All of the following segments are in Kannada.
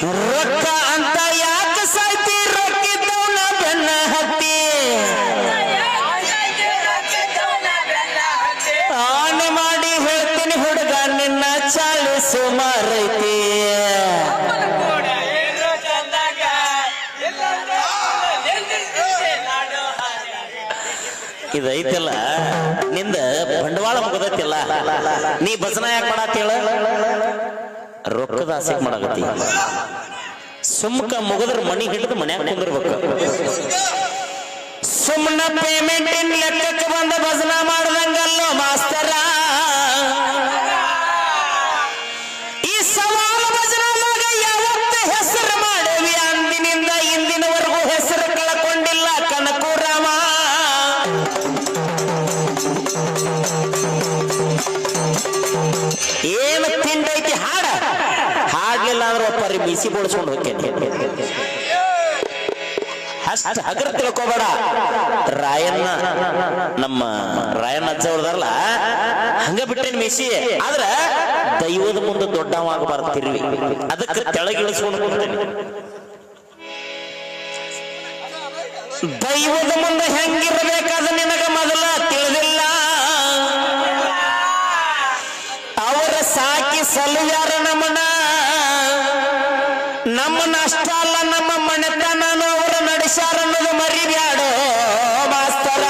ರೊಕ್ಕ ಅಂತ ಯಾಕೆ ಸಾಯ್ತಿ ರೊಕ್ಕಿದ್ದವನ ಬೆನ್ನ ಹತ್ತಿ ಆನೆ ಮಾಡಿ ಹೇಳ್ತೀನಿ ಹುಡುಗ ನಿನ್ನ ಚಾಳಿ ಸುಮಾರೈತಿ ಇದೈತಿಲ್ಲ ನಿಂದ ಬಂಡವಾಳ ಮುಗದೈತಿಲ್ಲ ನೀ ಭಜನ ಯಾಕೆ ಮಾಡತ್ತೇಳ ರೊಕ್ಕದ ಆಸೆ ಮಾಡಾಕತ್ತಿ ಸುಮ್ಕ ಮುಗದ್ರ ಮನಿ ಹಿಡಿದು ಮನ್ಯಾಗ ಕುಂದಿರ್ಬೇಕು ಸುಮ್ಮನ ಪೇಮೆಂಟ್ ಲೆಕ್ಕಕ್ಕೆ ಬಂದ ಭಜನ ಮಾಡ್ದಂಗಲ್ಲೋ ಮಾಸ್ತರ ಈ ಸವಾಲ ಭಜನದಾಗ ಯಾವತ್ತು ಹೆಸರು ಮಾಡೇವಿ ಅಂದಿನಿಂದ ಇಂದಿನವರೆಗೂ ಹೆಸರು ಕಳ್ಕೊಂಡಿಲ್ಲ ಕನಕೂರಾಮ ಏನು ತಿಂಡೈತಿ ಹಾಡ ಹಾಡ್ಲಿಲ್ಲ ಅಂದ್ರೆ ಒಬ್ಬರಿ ಬಿಸಿ ಬೋಳಿಸ್ಕೊಂಡು ಹೋಗ್ತೇನೆ ಅಷ್ಟ ಹಗರ್ ತಿಳ್ಕೋಬೇಡ ರಾಯಣ್ಣ ನಮ್ಮ ರಾಯಣ್ಣ ಅಜ್ಜ ಅವ್ರದಾರಲ್ಲ ಹಂಗ ಬಿಟ್ಟೇನ್ ಮಿಸಿ ಆದ್ರ ದೈವದ ಮುಂದೆ ದೊಡ್ಡವಾಗಬಾರ್ದು ತಿರುವಿ ಅದಕ್ಕೆ ತೆಳಗಿಳಿಸ್ಕೊಂಡು ಹೋಗ್ತೇನೆ ದೈವದ ಮುಂದೆ ಹೆಂಗಿರ್ಬೇಕಾದ ನಿನಗ ಮೊದಲ ತಿಳಿದಿಲ್ಲ ಅವರ ಸಾಕಿ ಸಲುವ್ಯಾರ ನಮ್ಮನ ಅಷ್ಟ ಅಲ್ಲ ನಮ್ಮ ಮನೆತನನು ಅವರ ನಡೆಸ್ಯಾರ ಅನ್ನೋದು ಮರಿಬ್ಯಾಡೋ ಮಾಸ್ತರ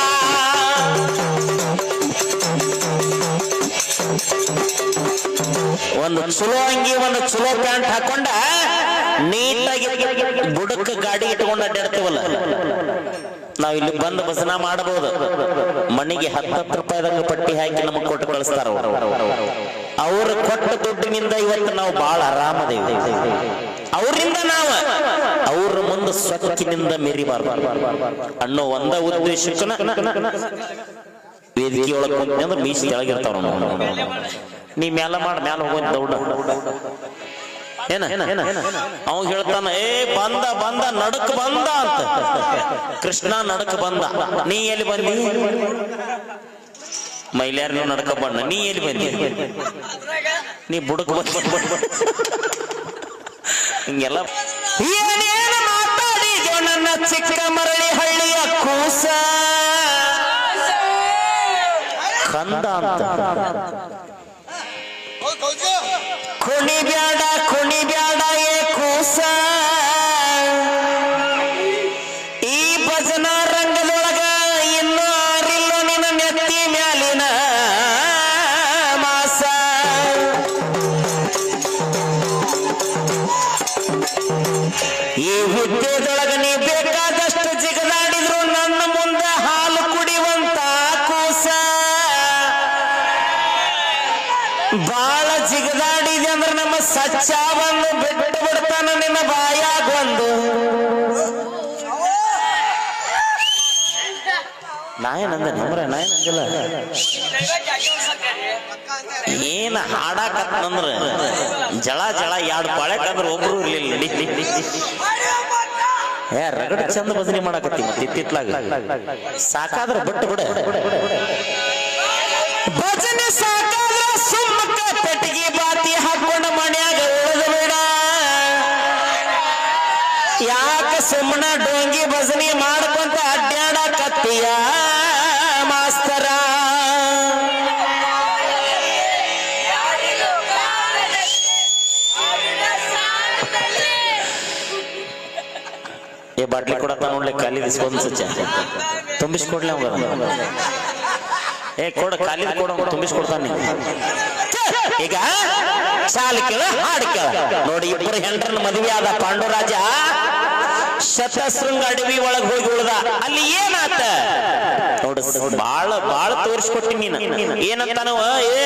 ಒಂದು ಚಲೋ ಅಂಗಿ ಒಂದು ಚಲೋ ಪ್ಯಾಂಟ್ ಹಾಕೊಂಡ ನೀಟಾಗಿ ಬುಡಕ ಗಾಡಿ ಇಟ್ಕೊಂಡು ಅಡ್ಡಾಡ್ತೀವಲ್ಲ ನಾವ್ ಇಲ್ಲಿ ಬಂದು ಭಜನ ಮಾಡಬಹುದು ಮನೆಗೆ 10 ರೂಪಾಯಿದಂಗ ಪಟ್ಟಿ ಹಾಕಿ ನಮಗ್ ಕೊಟ್ಟು ಕಳಿಸ್ತಾರ ಅವ್ರು ಕೊಟ್ಟ ದುಡ್ಡಿನಿಂದ ಇವತ್ತು ನಾವು ಬಹಳ ಆರಾಮದೇವಿ ಅವರಿಂದ ನಾವು ಅವ್ರ ಮುಂದೆ ಸ್ವಚ್ಛನಿಂದ ಮೆರಿಬಾರ್ದು ಅನ್ನೋ ಒಂದ ಉದ್ದೇಶಕ್ಕನ ವೇದಿಕೆ ಒಳಗೆ ಅಂದ್ರೆ ಮೀಸಿ ಕೆಳಗಿರ್ತಾವ ನೀ ಮ್ಯಾಲ ಮಾಡ ಮ್ಯಾಲ ಹೋಗೋದ್ ದೌಡ ಏನ ಅವ ಹೇಳ್ತಾನ ಏ ಬಂದ ಬಂದ ನಡಕ್ ಬಂದ ಅಂತ ಕೃಷ್ಣ ನಡಕ್ ಬಂದ ನೀ ಎಲ್ಲಿ ಬಂದಿ ಮೈಲ್ಯಾರ ನಡಕ ಬಂದ ನೀ ಎಲ್ಲಿ ಬಂದಿ ನೀ ಬುಡಕ್ ಹಿಂಗೆಲ್ಲ ಏನೇನು ಮಾತಾಡಿದ್ಯೋ ನನ್ನ ಚಿಕ್ಕ ಮರಳಿ ಹಳ್ಳಿಯ ಕೂಸ ಕಂದ ಅಂತ ಕುಣಿ ಬ್ಯಾಡ ಏ ಕೂಸ ಈ ಭಜನಾ ರಂಗದೊಳಗ ಇನ್ನೂ ಆರಿಲ್ಲೋ ನಿನ್ನ ನೆತ್ತಿ ಮ್ಯಾಲಿನ ಮಾಸ ಈ ಹುದ್ದೆದೊಳಗ ನೀ ಬೇಕಾದಷ್ಟು ಜಿಗದಾಡಿದ್ರು ನನ್ನ ಮುಂದೆ ಹಾಲು ಕುಡಿಯುವಂತ ಕೂಸ ಬಾಳ ಜಿಗದಾಡಿದೆ ಅಂದ್ರೆ ನಮ್ಮ ಸಚ್ಚ ಬಂದು ಬಿಟ್ಟು ಬಿಡ್ತಾನ ನಿನ್ನ ಬಾಯಾಗ ಒಂದು ನಾಯನಂದ ನಮ್ರ ನಾಯನಂದಿಲ್ಲ ಏನ್ ಹಾಡಾಕತ್ತಂದ್ರ ಜಳ ಜಳ 2 ಪಾಳ್ಯಾಕಂದ್ರ ಒಬ್ರು ಇರ್ಲಿಲ್ಲ ರಗಡ ಚಂದ ಭಜನೆ ಮಾಡಾಕತ್ತಿ ಮತ್ತೆ ಇತ್ತಿತ್ಲಾಗ ಸಾಕಾದ್ರ ಬಿಟ್ಟು ಬಿಡ ಭಜನೆ ಸಾಕಾದ್ರ ಸುಮ್ಮಕ್ಕ ಪೆಟ್ಟಿಗೆ ಬಾತಿ ಹಾಕೊಂಡು ಮನ್ಯಾಗ ಉಳಿದು ಬೇಡ ಯಾಕೆ ಸುಮ್ಮನ ಡೋಂಗಿ ಭಜನೆ ಮಾಡ್ಕೊಂತ ಅಡ್ಡಾಡಕತ್ತೀಯ ಮಾಸ್ತರ ಏ ಬಾಟ್ಲಿ ಕೊಡತ್ತ ನೋಡ್ಲಿ ಖಾಲಿ ದಿಸ್ಕೊಂಡ್ ಸಚ್ಚ ತುಂಬಿಸ್ಕೊಡ್ಲಿ ಅವಾಗ ಏ ಕೊಡ ಖಾಲಿ ಕೊಡ ತುಂಬಿಸ್ಕೊಡ್ತಾನೆ ಈಗ ಸಾಲ ಕೇಳ ಹಾಡು ಕೇಳ ನೋಡಿ ಇಬ್ಬರು ಹೆಂಡ್ರನ್ನ ಮದುವೆ ಆದ ಪಾಂಡುರಾಜ ಶತಶೃಂಗ ಅಡವಿ ಒಳಗ್ ಹೋಗಿ ಉಳ್ದ ಅಲ್ಲಿ ಏನಾತ ನೋಡ ಬಾಳ ತೋರಿಸ್ಕೊಟ್ಟಿ ನೀನು ಏನಂತಾನವ ಏ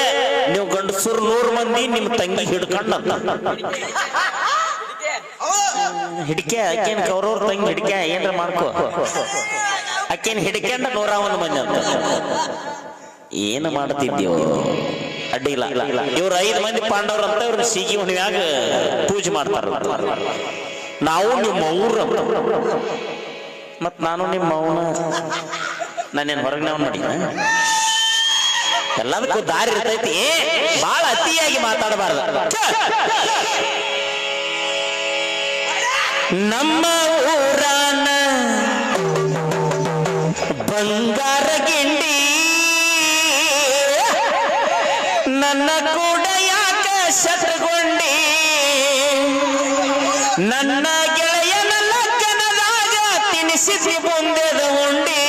ನೀವು ಗಂಡಸರು 100 ಮಂದಿ ನಿಮ್ ತಂಗಿ ಹಿಡ್ಕೊಂಡ ಹಿಡಿಕೆ ಅಕ್ಕೇನ್ ಕೌರವ್ರ ತಂಗಿ ಹಿಡಿಕೆ ಏನ್ರ ಮಾಡ್ಕೋ ಅಕ್ಕೇನ್ ಹಿಡ್ಕೊಂಡ 101 ಮಂದಿ ಅಂತ ಏನು ಮಾಡ್ತಿದ್ಯೋ ಅಡ್ಡಿಲ್ಲ ಇವ್ರು 5 ಮಂದಿ ಪಾಂಡವ್ರ ಅಂತ ಇವ್ರ ಸೀಗಿ ಹುಣ್ಣಿಮ್ಯಾಗ ಪೂಜೆ ಮಾಡ್ತಾರ ನಾವು ನಿಮ್ಮ ಊರ ಮತ್ ನಾನು ನಿಮ್ಮ ಮೌನ ನಾನೇನ್ ಹೊರಗೆ ನಾವು ನೋಡಿ ಎಲ್ಲದಕ್ಕೂ ದಾರಿ ಇರ್ತೈತಿ ಬಾಳ ಅತಿಯಾಗಿ ಮಾತಾಡಬಾರ್ದು ನಮ್ಮ ಊರಾನ ಬಂಗಾರ ಗಿಂಡಿ ನನ್ನ ಕೂಡ ಯಾಕ ಶತ್ರುಗೊಂಡಿ ನನ್ನ ಗೆಳೆಯನ ಲಗ್ನದಾಗ ತಿನಿಸಿಸಿ ಬಂದೆದ ಉಂಡಿ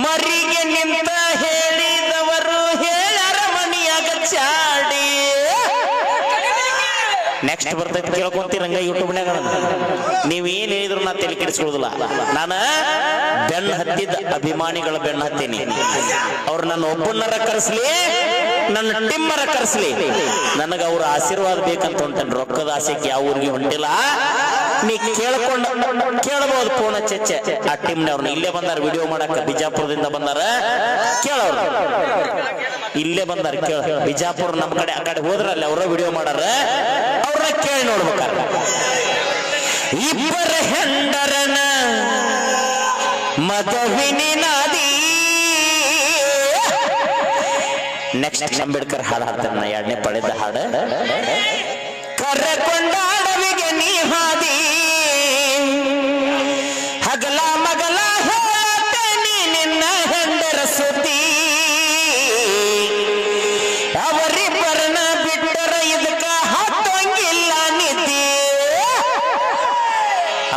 ಮರಿಗೆ ನಿಂತ ಹೇಳಿದವರು ಹೇಳರ ಮನಿಯಾಗ ಚಾಡಿ ನೆಕ್ಸ್ಟ್ ಬರ್ತೈತಿ ಕೇಳ್ಕೊಂತೀರಂಗ ಯೂಟ್ಯೂಬ್ನಾಗ ನೀವೇನ್ ಹೇಳಿದ್ರು ನಾ ತಲೆ ಕೆಡಿಸ್ಕೊಳ್ಳೋದಿಲ್ಲ ನಾನು ಬೆನ್ನ ಹತ್ತಿದ ಅಭಿಮಾನಿಗಳ ಬೆನ್ನ ಹತ್ತೀನಿ ಅವ್ರು ನನ್ನ ಒಬ್ಬನರ ಕರೆಸ್ಲಿ ನನ್ನ ಟಿಮ್ಮರ ಕರೆಸ್ಲಿ ನನಗ ಅವ್ರ ಆಶೀರ್ವಾದ ಬೇಕಂತ ಹೊಂಟೇನೆ ರೊಕ್ಕದ ಆಸೆಗೆ ಯಾವ ಊರಿಗೆ ಹೊಂಟಿಲ್ಲ ನೀ ಕೇಳಬಹುದು ಫೋನ್ ಚೆಚ್ಚೆ ಆ ಟೀಮ್ನವ್ರನ್ನ ಇಲ್ಲೇ ಬಂದಾರ ವಿಡಿಯೋ ಮಾಡಕ ಬಿಜಾಪುರದಿಂದ ಬಂದಾರ ಕೇಳವ್ರ ಇಲ್ಲೇ ಬಂದಾರ ಕೇಳ ಬಿಜಾಪುರ ನಮ್ ಕಡೆ ಆ ಕಡೆ ಹೋದ್ರಲ್ಲಿ ಅವ್ರ ವಿಡಿಯೋ ಮಾಡಾರ ಅವ್ರನ್ನ ಕೇಳಿ ನೋಡ್ಬೇಕಾರ ಇಬ್ಬರ ಹೆಂಡರನ ಮದವಿನಿ ನಾದಿ ನೆಕ್ಸ್ಟ್ ಅಂಬೇಡ್ಕರ್ ಹಾಡು ಹಾಡ್ತಾರ ಎರಡನೇ ಪಡೆದ ಹಾಡು ಕರೆಕೊಂಡ ಅಡವಿಗೆ ನೀ ಹಾದಿ ಹಗಲ ಮಗಲ ಹೇಳತೇನಿ ನಿನ್ನ ಹೆಂಡರ ಸುದ್ದಿ ಅವರಿಬ್ಬರನ್ನ ಬಿಟ್ಟರ ಇದಕ್ಕ ಹತ್ತಂಗಿಲ್ಲ ನಿದ್ದಿ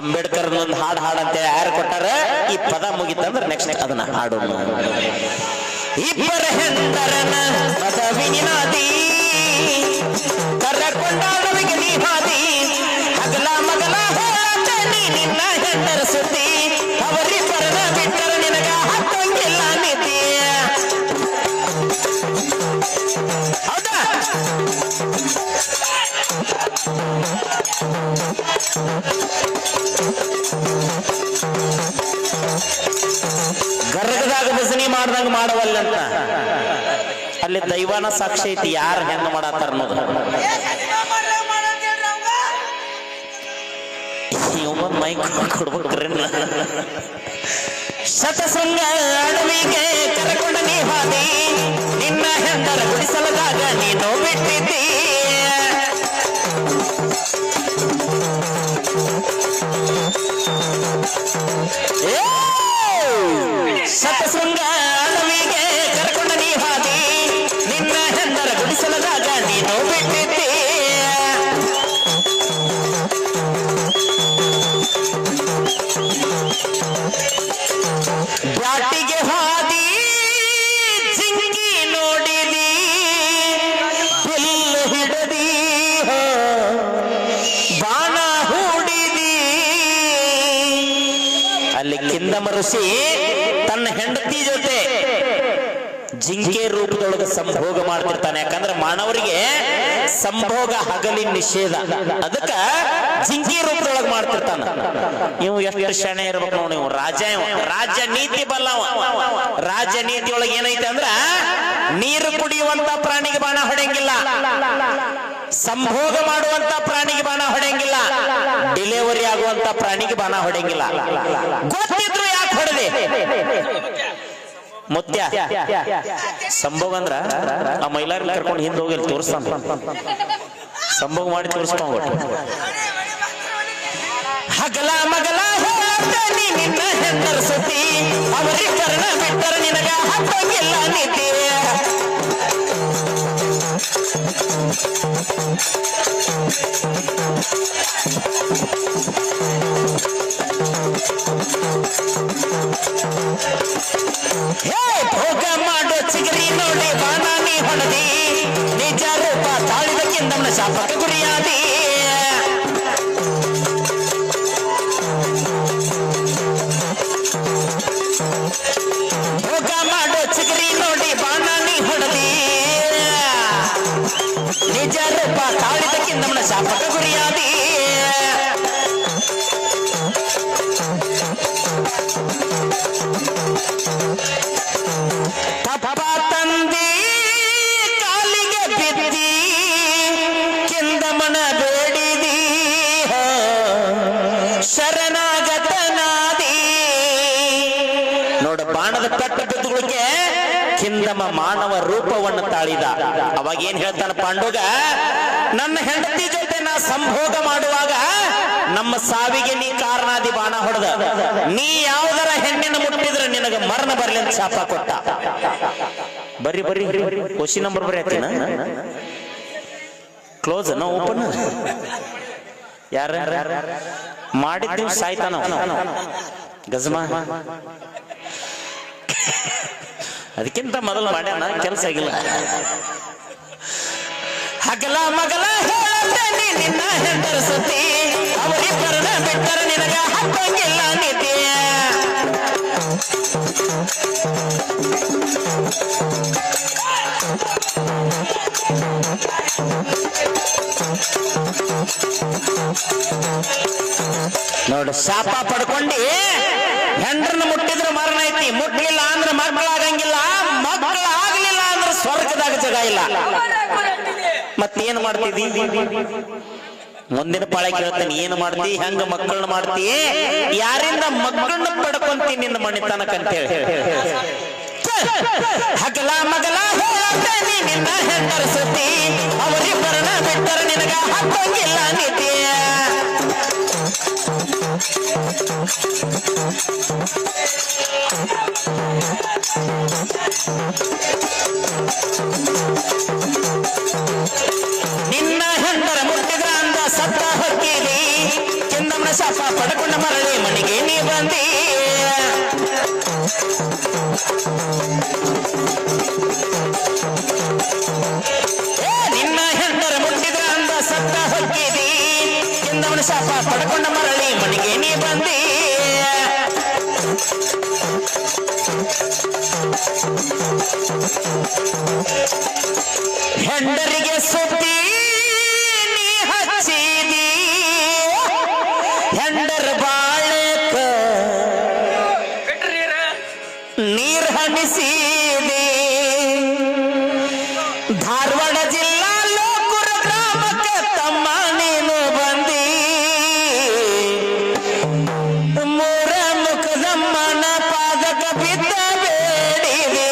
ಅಂಬೇಡ್ಕರ್ ಒಂದು ಹಾಡು ಹಾಡಂತೇಳಿ ಯಾರು ಕೊಟ್ಟಾರ ಈ ಪದ ಮುಗಿತಂದ್ರೆ ನೆಕ್ಸ್ಟ್ ಅದನ್ನ ಹಾಡು ಇಬ್ಬರ ಹೆಂಡರನ ಮದವಿನಿ ನಾದಿ ಕರೆಕೊಂಡಾಡವಿಗೆ ನೀ ಹಾದಿ ಹಗಲ ಮಗಲ ಹೇಳತೇನಿ ನಿನ್ನ ಹೆಂಡರ ಸುದ್ದಿ ಅವರಿಬ್ಬರನ್ನ ಬಿಟ್ಟರ ನಿನಗ ಹತ್ತಂಗಿಲ್ಲ ನಿದ್ದಿ ಹೌದಾ ಗರ್ಗದಾಗ ಭಜನಿ ಮಾಡ್ದಂಗ ಮಾಡವಲ್ಲಂತ ಅಲ್ಲಿ ದೈವಾನ ಸಾಕ್ಷಿ ಐತಿ ಯಾರು ಹೆಂಗ ಮಾಡತ್ತಾರ ಅನ್ನೋದು ಮೈಕ್ ಕೊಡ್ಬೇಕ್ರಿ ಶತಸಂಗ ಅಡವಿಗೆ ಕರೆಕೊಂಡ ನೀ ಹಾದಿ ನಿನ್ನ ಹೆಂಡರ ಗುಡಿಸಲದಾಗ ನೀನು ಬಿಟ್ಟಿದ್ದಿ ಶತಶೃಂಗ ಅಡವಿಗೆ ಕರೆಕೊಂಡ ನೀ ಹಾದಿ ನಿನ್ನ ಹೆಂಡರ ಗುಡಿಸಲದಾಗ ನೀನು ಬಿಟ್ಟಿದ್ದಿ ಬ್ಯಾಟಿಗೆ ಹಾದಿ ಜಿಂಗಿ ನೋಡಿದಿ ಬಿಲ್ಲು ಹಿಡದಿ ಬಾಣ ಹೂಡಿದಿ ಅಲ್ಲಿ ಕಿಂದಮ ಋಷಿ ತನ್ನ ಹೆಂಡತಿ ಜೊತೆ ಜಿಂಕೆ ರೂಪದೊಳಗೆ ಸಂಭೋಗ ಮಾಡ್ತಿರ್ತಾನೆ ಯಾಕಂದ್ರೆ ಮಾನವರಿಗೆ ಸಂಭೋಗ ಹಗಲಿ ನಿಷೇಧ ಅದಕ್ಕ ಜಿಂಕೆ ರೂಪದೊಳಗೆ ಮಾಡ್ತಿರ್ತಾನ ನೀವು ಎಷ್ಟು ಶಾಣೆ ಇರ್ಬೇಕು ನೋಡಿ ನೀವು ರಾಜ್ಯ ನೀತಿ ಬಲ್ಲವ ರಾಜ್ಯ ನೀತಿ ಒಳಗೆ ಏನೈತೆ ಅಂದ್ರ ನೀರು ಕುಡಿಯುವಂತ ಪ್ರಾಣಿಗೆ ಬಾಣ ಹೊಡೆಯಂಗಿಲ್ಲ ಸಂಭೋಗ ಮಾಡುವಂತ ಪ್ರಾಣಿಗೆ ಬಾಣ ಹೊಡೆಯಂಗಿಲ್ಲ ಡೆಲಿವರಿ ಆಗುವಂತ ಪ್ರಾಣಿಗೆ ಬಾಣ ಹೊಡೆಯಂಗಿಲ್ಲ ಗೊತ್ತಿದ್ರು ಯಾಕೆ ಹೊಡೆದೆ ಮುತ್ಯ ಸಂಭೋಗ ಅಂದ್ರ ಆ ಮೈಲಾರಿ ಕರ್ಕೊಂಡು ಹಿಂದೆ ಹೋಗಿ ತೋರಿಸ್ತಾನ ಸಂಭೋಗ ಮಾಡಿ ತೋರಿಸ್ಕೊಂಡ್ಬಿಟ್ಟು ಹಗಲ ಮಗಲ ಹೇಳತೇನಿ ನಿನ್ನ ಹೆಂಡರ ಸುದ್ದಿ ಅವರಿಬ್ಬರನ್ನ ಬಿಟ್ಟರ ನಿನಗ ಹತ್ತಂಗಿಲ್ಲ ನಿದ್ದಿ ಭೋಗ ಮಾಡೋ ಚಿಗರಿ ನೋಡಿ ಬಾಣಾನಿ ಹೊಣದಿ ನಿಜ ರೂಪ ತಾಳಿದಕ್ಕಿಂತ ಶಾಪಕ ಗುರಿಯಾದಿ ಭೋಗ ಮಾಡೋ ಚಿಗರಿ ನೋಡಿ ಬಾಣಾನಿ ಹೊಣದಿ ನಿಜ ರೂಪ ತಾಳಿದಕ್ಕಿಂತ ಶಾಪಕ ಗುರಿಯಾದಿ ತಪ್ಪ ತಂದಿ ಕಾಲಿಗೆ ಬಿದ್ದಿ ಕಿಂದಮನ ಬೇಡಿದಿ ಶರಣಾಗತನಾದಿ ನೋಡ ಬಾಣದ ಪೆಟ್ಟು ಬಿದ್ದುಗಳಿಗೆ ಕಿಂದಮ ಮಾನವ ರೂಪವನ್ನು ತಾಳಿದ ಅವಾಗ ಏನ್ ಹೇಳ್ತಾನ ಪಾಂಡುಗ ನನ್ನ ಹೆಂಡತಿ ಜೊತೆ ನಾ ಸಂಭೋಗ ಮಾಡುವಾಗ ನಮ್ಮ ಸಾವಿಗೆ ನೀ ಕಾರಣಾದಿ ಬಾಣ ಹೊಡೆದ. ನೀ ಯಾವುದರ ಹೆಣ್ಣಿನ ಮುಟ್ಟಿದ್ರೆ ನಿನಗೆ ಮರಣ ಬರ್ಲಿ ಅಂತ ಶಾಪ ಕೊಟ್ಟ. ಬರ್ರಿ ಬರ್ರಿ ಕ್ವಶನ್ ನಂಬರ್ ಬರ್ರಿ ಆಯ್ತಿನ ಕ್ಲೋಸ್ ನೋ ಓಪನ್. ಯಾರ ಮಾಡಿದ್ದು ಸಾಯ್ತಾನ ಗಜಮಾ. ಅದಕ್ಕಿಂತ ಮೊದಲು ಮಾಡ್ಯಾನ ಕೆಲಸ ಆಗಿಲ್ಲ. ಹಗಲ ಮಗಲ ಹೇಳತೇನೆ ನಿನ್ನ ಹೆಂಡರ ಸತಿ, ಅವರಿಬ್ಬರನ್ನ ಬಿಟ್ಟರ ನಿನಗ ಹತ್ತಂಗಿಲ್ಲ ನಿಧಿ. ನೋಡು ಶಾಪ ಪಡ್ಕೊಂಡಿ ಹೆಂಡ್ರನ್ನ ಮುಟ್ಟಿದ್ರೆ ಮರಣ ಐತಿ, ಮುಟ್ಲಿಲ್ಲ ಅಂದ್ರೆ ಮಕ್ಕಳಾಗಂಗಿಲ್ಲ, ಮಕ್ಕಳಾಗ್ಲಿಲ್ಲ ಅಂದ್ರೆ ಸ್ವರ್ಗದಾಗ ಜಾಗ ಇಲ್ಲ. ಮತ್ತೇನ್ ಮಾಡ್ತಿದ್ದಿ? ಮುಂದಿನ ಪಾಳೆ ಕೇಳ್ತೇನೆ, ಏನ್ ಮಾಡ್ತಿ, ಹೆಂಗ ಮಕ್ಕಳನ್ನ ಮಾಡ್ತಿ, ಯಾರಿಂದ ಮಕ್ಕಳನ್ನ ಪಡ್ಕೊಂತಿ ನಿನ್ನ ಮಣಿತನಕಂತೇಳಿ. ಹಗಲ ಮಗಲ ಹೇಳ್ತೇನೆ ನಿನ್ನ ಹೆಂಡರ ಸತಿ, ಅವರಿಬ್ಬರನ್ನ ಬಿಟ್ಟರ ನಿನಗ ಹತ್ತಂಗಿಲ್ಲ ನಿಧಿ. ನಿನ್ನ ಹೆಂಡರ ಮುಟ್ಟಿದ್ರ ಅಂದ ಸತ್ತ ಹೊಕ್ಕಿದಿ, ಚಂದಮ್ಮನ ಶಾಪ ಪಡ್ಕೊಂಡ ಮರಳಿ ಮನೆಗೆ ನೀ ಬಂದಿ. ನಿನ್ನ ಹೆಂಡರ ಮುಟ್ಟಿದ್ರ ಅಂದ ಸತ್ತ ಹೊಕ್ಕಿದಿ, ಚಂದಮ್ಮನ ಶಾಪ ಪಡ್ಕೊಂಡ ಮರಳಿ ಮನೆಗೆ ನೀ ಬಂದಿ. ಹೆಂಡರಿಗೆ ಸುದ್ದಿ ನೀ ಹಚ್ಚಿದಿ, ಹೆಂಡರ ಬಾಳಕ ನೀರ್ ಹನಿಸಿದಿ. ಧಾರವಾಡ ಜಿಲ್ಲಾ ಲೋಕುರ ಗ್ರಾಮಕ್ಕೆ ತಮ್ಮ ನೀನು ಬಂದಿ. ಮೂರ ಮುಖದಮ್ಮನ ಪಾದಕ ಬಿದ್ದ ಬೇಡಿದೆ.